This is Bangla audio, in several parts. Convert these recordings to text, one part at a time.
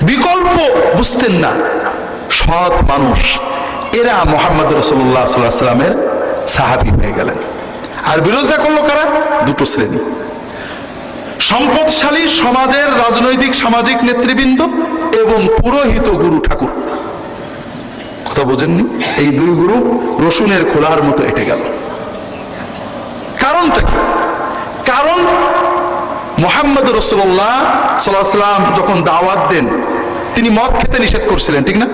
বিকল্প বুঝতেন না সৎ মানুষ, এরা মুহাম্মদ রাসূলুল্লাহ সাল্লাল্লাহু আলাইহি ওয়াসাল্লামের সাহাবী হয়ে গেলেন। আর বিরোধিতা করলো কারা? দুটো শ্রেণী, সম্পদশালী সমাজের রাজনৈতিক সামাজিক নেতৃবৃন্দ এবং পুরোহিত গুরু ঠাকুর। কথা বোঝেননি? এই দুই গুরু রসুনের খোলার মতো এঁটে গেল। কারণটা কি? কারণ মুহাম্মদ রাসূলুল্লাহ সাল্লাল্লাহু আলাইহি ওয়াসাল্লাম যখন দাওয়াত দেন, তিনি মদ খেতে নিষেধ করছিলেন, ঠিক না?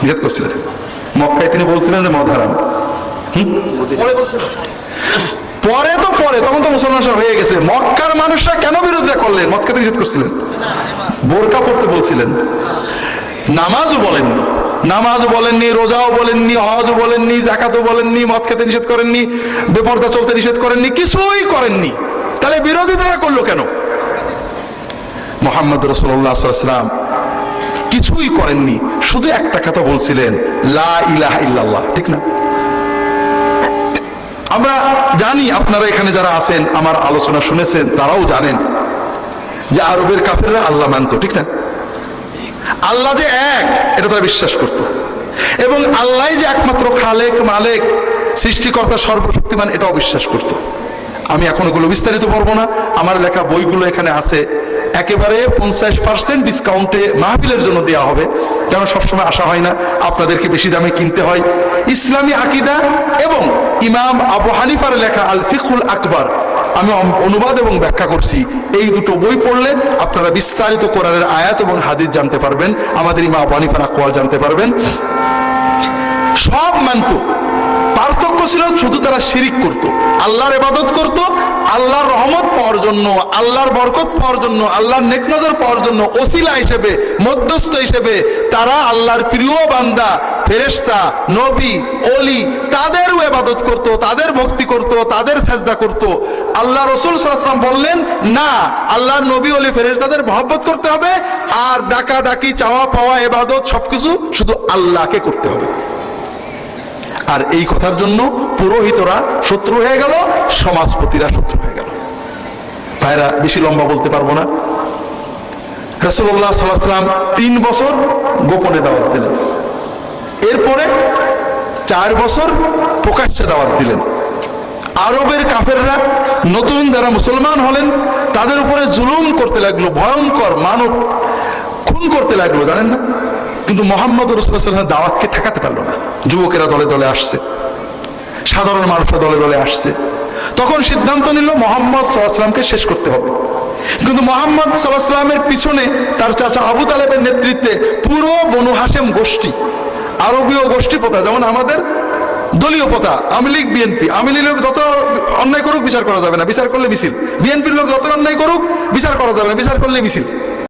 নিষেধ করছিলেন। মক্কায় তিনি বলছিলেন যে মদ হারাম। পরে তখন তো মুসলমান হয়ে গেছে। মক্কার মানুষরা কেন বিরোধিতা করলেন? মদ খেতে নিষেধ করছিলেন, বোরকা পড়তে বলছিলেন, নামাজও বলেননি, রোজাও বলেননি, হজও বলেননি, যাকাতও বলেননি, মদ খেতে নিষেধ করেননি, বেপরদা চলতে নিষেধ করেননি, কিছুই করেননি। তাহলে বিরোধিতা করলো কেন? মুহাম্মদ রাসূলুল্লাহ সাল্লাল্লাহু আলাইহি ওয়াসাল্লাম কিছুই করেননি, শুধু একটা কথা বলছিলেন, লা ইলাহা ইল্লাল্লাহ, ঠিক না? আমরা জানি, আপনারা এখানে যারা আছেন আমার আলোচনা শুনেছেন, তারাও জানেন যে আরবের কাফেররা আল্লাহ মানত, ঠিক না? আল্লাহ যে এক, এটা তারা বিশ্বাস করত, এবং আল্লাহ যে একমাত্র খালেক, মালেক, সৃষ্টিকর্তা, সর্বশক্তিমান, এটাও বিশ্বাস করত। আমি এখন ওগুলো বিস্তারিত পড়বো না, আমার লেখা বইগুলো এখানে আছে। একেবারে 50% ডিসকাউন্টে মাহফিলের জন্য দেওয়া হবে, কারণ সবসময় আসা হয় না, আপনাদেরকে বেশি দামে কিনতে হয়। ইসলামী আকীদা এবং ইমাম আবু হানিফার লেখা আল ফিকহুল আকবার আমি অনুবাদ এবং ব্যাখ্যা করছি। এই দুটো বই পড়লে আপনারা বিস্তারিত কোরআনের আয়াত এবং হাদিস জানতে পারবেন, আমাদের ইমাম আবু হানিফার আকওয়াল জানতে পারবেন। সব মানত, পার্থক্য ছিল শুধু তারা শিরিক করত, আল্লাহর ইবাদত করত আল্লাহর রহমত পাওয়ার জন্য, আল্লাহর বরকত পাওয়ার জন্য, আল্লাহর নেক নজর পাওয়ার জন্য, ওসিলা হিসেবে, মধ্যস্থ হিসেবে তারা আল্লাহর প্রিয় বান্দা, ফেরেশতা, নবী, ওলি, তাদেরও ইবাদত করত, তাদের ভক্তি করত, তাদের সাজদা করত। আল্লাহ রাসূল সাল্লাল্লাহু আলাইহি ওয়াসাল্লাম বললেন, না, আল্লাহর নবী, ওলি, ফেরেশতাদের মহব্বত করতে হবে, আর ডাকাডাকি, চাওয়া পাওয়া, ইবাদত সবকিছু শুধু আল্লাহকে করতে হবে। আর এই কথার জন্য পুরোহিতরা শত্রু হয়ে গেল, সমাজপতিরা শত্রু হয়ে গেল। ভাইরা, বেশি লম্বা বলতে পারবো না। রাসূলুল্লাহ সাল্লাল্লাহু আলাইহি ওয়াসাল্লাম 3 বছর গোপনে দাওয়াত দিলেন, এরপরে 4 বছর প্রকাশ্যে দাওয়াত দিলেন। আরবের কাফেররা, নতুন যারা মুসলমান হলেন, তাদের উপরে জুলুম করতে লাগলো, ভয়ঙ্কর মানব খুন করতে লাগলো, জানেন না? কিন্তু মুহাম্মদ রাসূলুল্লাহ সাল্লাল্লাহু আলাইহি ওয়াসাল্লাম দাওয়াতকে ঠেকাতে পারলো না। যুবকেরা দলে দলে আসছে, সাধারণ মানুষরা দলে দলে আসছে। তখন সিদ্ধান্ত নিল মুহাম্মদ সাল্লাল্লাহু আলাইহি ওয়াসাল্লামকে শেষ করতে হবে। কিন্তু মুহাম্মদ সাল্লাল্লাহু আলাইহি ওয়াসাল্লামের পিছনে তার চাচা আবু তালেবের নেতৃত্বে পুরো বনু হাশেম গোষ্ঠী, আরবীয় গোষ্ঠী প্রথা, যেমন আমাদের দলীয় প্রথা, আওয়ামী লীগ, বিএনপি। আওয়ামী লীগ লোক যত অন্যায় করুক বিচার করা যাবে না, বিচার করলে মিছিল। বিএনপির লোক যত অন্যায় করুক বিচার করা যাবে না, বিচার করলে মিছিল।